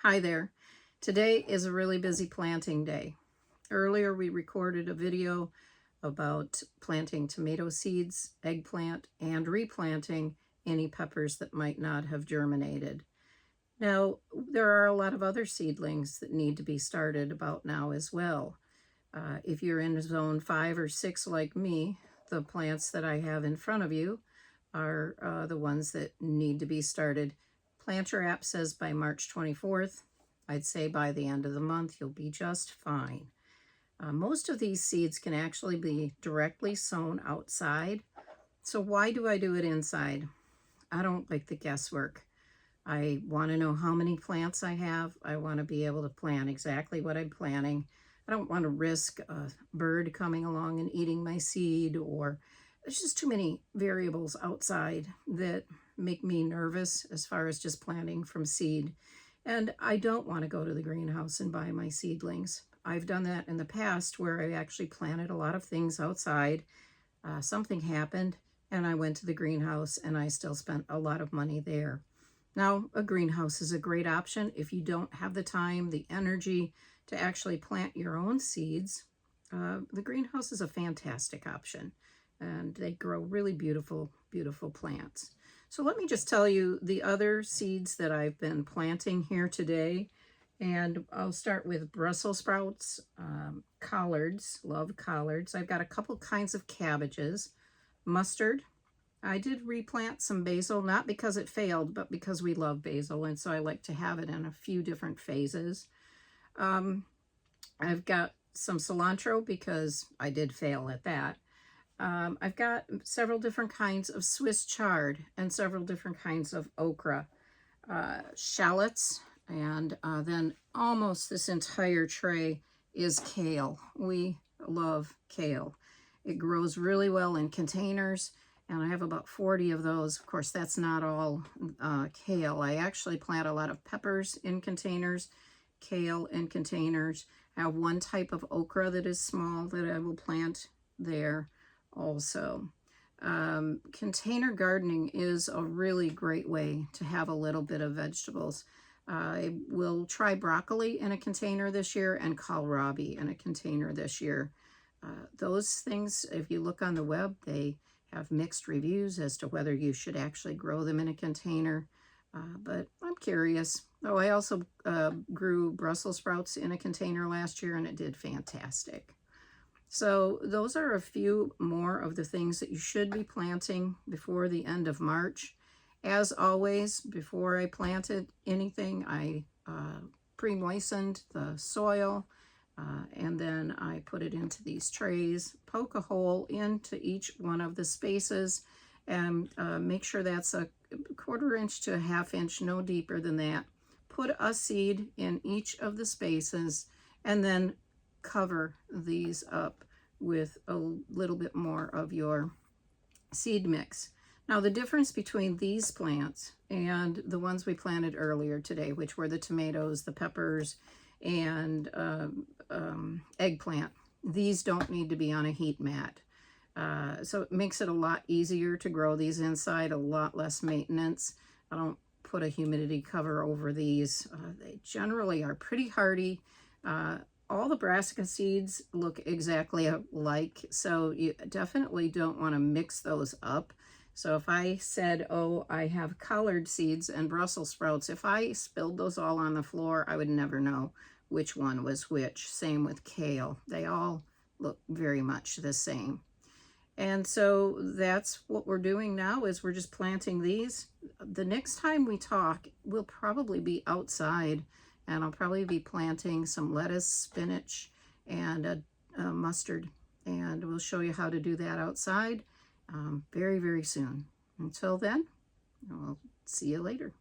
Hi there. Today is a really busy planting day. Earlier we recorded a video about planting tomato seeds, eggplant, and replanting any peppers that might not have germinated. Now, there are a lot of other seedlings that need to be started about now as well. If you're in zone 5 or 6 like me, the plants that I have in front of you are the ones that need to be started. Plant Your app says by March 24th. I'd say by the end of the month, you'll be just fine. Most of these seeds can actually be directly sown outside. So why do I do it inside? I don't like the guesswork. I want to know how many plants I have. I want to be able to plan exactly what I'm planting. I don't want to risk a bird coming along and eating my seed, or there's just too many variables outside that make me nervous as far as just planting from seed. And I don't want to go to the greenhouse and buy my seedlings. I've done that in the past where I actually planted a lot of things outside. Something happened and I went to the greenhouse and I still spent a lot of money there. Now, a greenhouse is a great option if you don't have the time, the energy to actually plant your own seeds. The greenhouse is a fantastic option, and they grow really beautiful, beautiful plants. So let me just tell you the other seeds that I've been planting here today. And I'll start with Brussels sprouts, collards, love collards. I've got a couple kinds of cabbages, mustard. I did replant some basil, not because it failed, but because we love basil, and so I like to have it in a few different phases. I've got some cilantro because I did fail at that. I've got several different kinds of Swiss chard and several different kinds of okra, shallots, and then almost this entire tray is kale. We love kale. It grows really well in containers, and I have about 40 of those. Of course, that's not all kale. I actually plant a lot of peppers in containers, kale in containers. I have one type of okra that is small that I will plant there also. Container gardening is a really great way to have a little bit of vegetables. I will try broccoli in a container this year and kohlrabi in a container this year. Those things, if you look on the web, they have mixed reviews as to whether you should actually grow them in a container. But I'm curious. Oh, I also grew Brussels sprouts in a container last year, and it did fantastic. So those are a few more of the things that you should be planting before the end of March. As always, before I planted anything, I pre-moistened the soil, and then I put it into these trays, poke a hole into each one of the spaces, and make sure that's a 1/4 inch to a 1/2 inch, no deeper than that. Put a seed in each of the spaces, and then cover these up with a little bit more of your seed mix. Now, the difference between these plants and the ones we planted earlier today, which were the tomatoes, the peppers, and eggplant, these don't need to be on a heat mat. So it makes it a lot easier to grow these inside, a lot less maintenance. I don't put a humidity cover over these. They generally are pretty hardy. All the brassica seeds look exactly alike, so you definitely don't want to mix those up. So if I said, oh, I have collard seeds and Brussels sprouts, if I spilled those all on the floor, I would never know which one was which. Same with kale. They all look very much the same. And so that's what we're doing now, is we're just planting these. The next time we talk, we'll probably be outside, and I'll probably be planting some lettuce, spinach, and a mustard. And we'll show you how to do that outside very, very soon. Until then, I'll see you later.